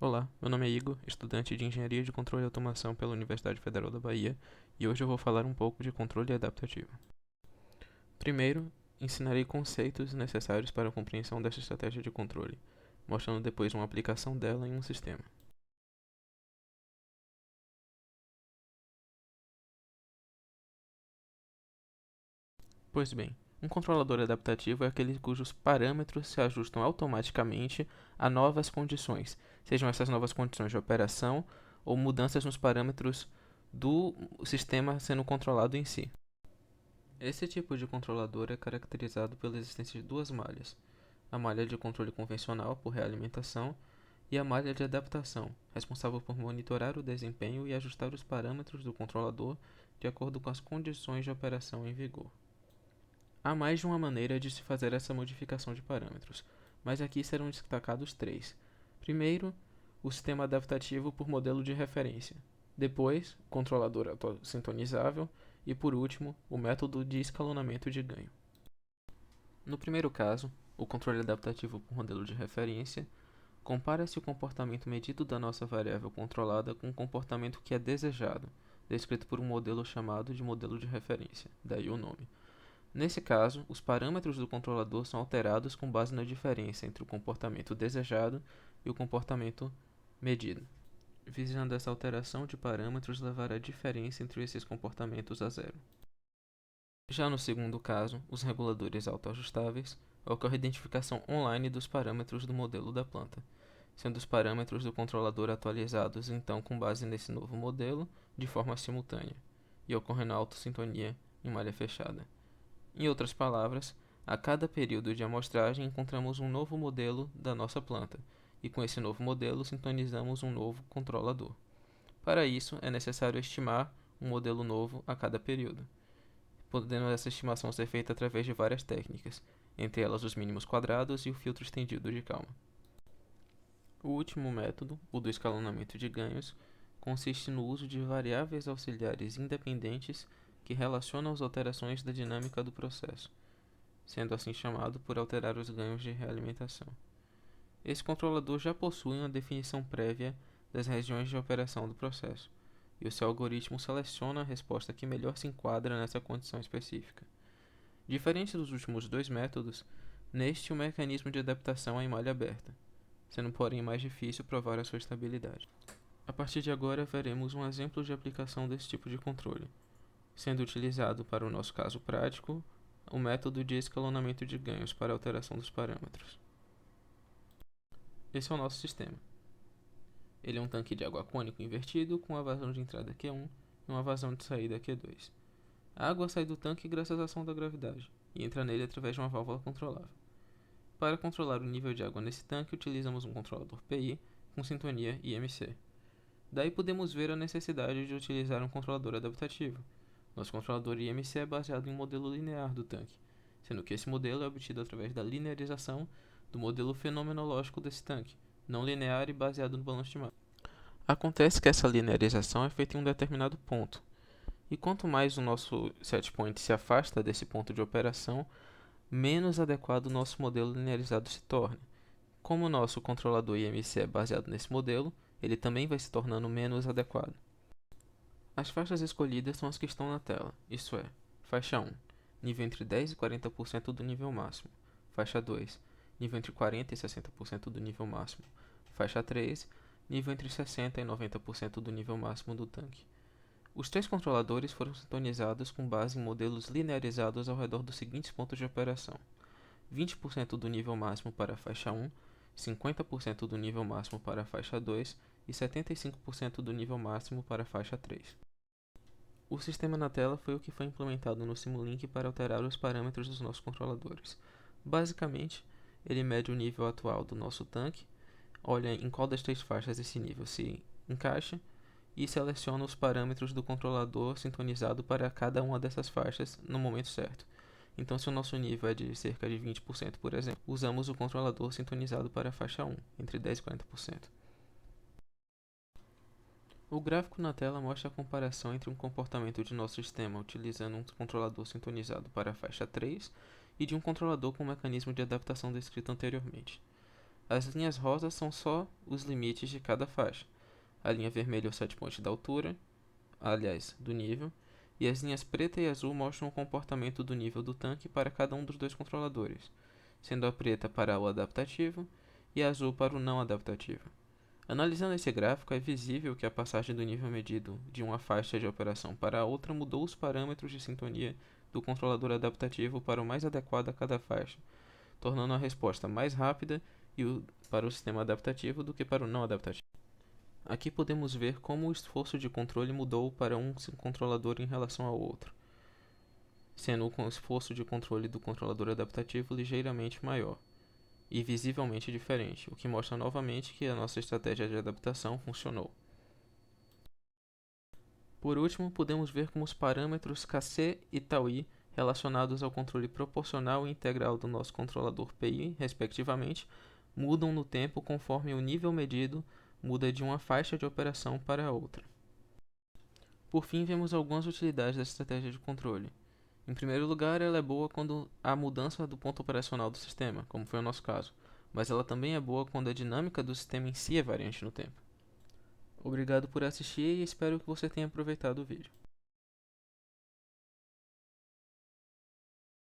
Olá, meu nome é Igor, estudante de Engenharia de Controle e Automação pela Universidade Federal da Bahia, e hoje eu vou falar um pouco de controle adaptativo. Primeiro, ensinarei conceitos necessários para a compreensão desta estratégia de controle, mostrando depois uma aplicação dela em um sistema. Pois bem, um controlador adaptativo é aquele cujos parâmetros se ajustam automaticamente a novas condições, sejam essas novas condições de operação ou mudanças nos parâmetros do sistema sendo controlado em si. Esse tipo de controlador é caracterizado pela existência de duas malhas: a malha de controle convencional, por realimentação, e a malha de adaptação, responsável por monitorar o desempenho e ajustar os parâmetros do controlador de acordo com as condições de operação em vigor. Há mais de uma maneira de se fazer essa modificação de parâmetros, mas aqui serão destacados três. Primeiro, o sistema adaptativo por modelo de referência. Depois, controlador sintonizável. E por último, o método de escalonamento de ganho. No primeiro caso, o controle adaptativo por modelo de referência compara-se o comportamento medido da nossa variável controlada com o comportamento que é desejado, descrito por um modelo chamado de modelo de referência, daí o nome. Nesse caso, os parâmetros do controlador são alterados com base na diferença entre o comportamento desejado e o comportamento medido, visando essa alteração de parâmetros levar a diferença entre esses comportamentos a zero. Já no segundo caso, os reguladores autoajustáveis, ocorre a identificação online dos parâmetros do modelo da planta, sendo os parâmetros do controlador atualizados então com base nesse novo modelo de forma simultânea, e ocorrendo a autossintonia em malha fechada. Em outras palavras, a cada período de amostragem encontramos um novo modelo da nossa planta, e com esse novo modelo sintonizamos um novo controlador. Para isso, é necessário estimar um modelo novo a cada período, podendo essa estimação ser feita através de várias técnicas, entre elas os mínimos quadrados e o filtro estendido de Kalman. O último método, o do escalonamento de ganhos, consiste no uso de variáveis auxiliares independentes que relacionam as alterações da dinâmica do processo, sendo assim chamado por alterar os ganhos de realimentação. Esse controlador já possui uma definição prévia das regiões de operação do processo, e o seu algoritmo seleciona a resposta que melhor se enquadra nessa condição específica. Diferente dos últimos dois métodos, neste o mecanismo de adaptação é em malha aberta, sendo porém mais difícil provar a sua estabilidade. A partir de agora veremos um exemplo de aplicação desse tipo de controle, sendo utilizado para o nosso caso prático o método de escalonamento de ganhos para alteração dos parâmetros. Esse é o nosso sistema. Ele é um tanque de água cônico invertido com uma vazão de entrada Q1 e uma vazão de saída Q2. A água sai do tanque graças à ação da gravidade e entra nele através de uma válvula controlável. Para controlar o nível de água nesse tanque, utilizamos um controlador PI com sintonia IMC. Daí podemos ver a necessidade de utilizar um controlador adaptativo. Nosso controlador IMC é baseado em um modelo linear do tanque, sendo que esse modelo é obtido através da linearização do modelo fenomenológico desse tanque, não linear e baseado no balanço de massa. Acontece que essa linearização é feita em um determinado ponto, e quanto mais o nosso setpoint se afasta desse ponto de operação, menos adequado o nosso modelo linearizado se torna. Como o nosso controlador IMC é baseado nesse modelo, ele também vai se tornando menos adequado. As faixas escolhidas são as que estão na tela, isto é, faixa 1, nível entre 10 e 40% do nível máximo; faixa 2, nível entre 40 e 60% do nível máximo; faixa 3, nível entre 60 e 90% do nível máximo do tanque. Os três controladores foram sintonizados com base em modelos linearizados ao redor dos seguintes pontos de operação: 20% do nível máximo para a faixa 1, 50% do nível máximo para a faixa 2 e 75% do nível máximo para a faixa 3. O sistema na tela foi o que foi implementado no Simulink para alterar os parâmetros dos nossos controladores. Basicamente, ele mede o nível atual do nosso tanque, olha em qual das três faixas esse nível se encaixa e seleciona os parâmetros do controlador sintonizado para cada uma dessas faixas no momento certo. Então, se o nosso nível é de cerca de 20%, por exemplo, usamos o controlador sintonizado para a faixa 1, entre 10 e 40%. O gráfico na tela mostra a comparação entre um comportamento de nosso sistema utilizando um controlador sintonizado para a faixa 3 e de um controlador com o mecanismo de adaptação descrito anteriormente. As linhas rosas são só os limites de cada faixa. A linha vermelha é o setpoint da altura, aliás, do nível, e as linhas preta e azul mostram o comportamento do nível do tanque para cada um dos dois controladores, sendo a preta para o adaptativo e a azul para o não adaptativo. Analisando esse gráfico, é visível que a passagem do nível medido de uma faixa de operação para a outra mudou os parâmetros de sintonia do controlador adaptativo para o mais adequado a cada faixa, tornando a resposta mais rápida para o sistema adaptativo do que para o não adaptativo. Aqui podemos ver como o esforço de controle mudou para um controlador em relação ao outro, sendo o esforço de controle do controlador adaptativo ligeiramente maior e visivelmente diferente, o que mostra novamente que a nossa estratégia de adaptação funcionou. Por último, podemos ver como os parâmetros Kc e τi relacionados ao controle proporcional e integral do nosso controlador PI, respectivamente, mudam no tempo conforme o nível medido muda de uma faixa de operação para a outra. Por fim, vemos algumas utilidades da estratégia de controle. Em primeiro lugar, ela é boa quando há mudança do ponto operacional do sistema, como foi o nosso caso, mas ela também é boa quando a dinâmica do sistema em si é variante no tempo. Obrigado por assistir e espero que você tenha aproveitado o vídeo.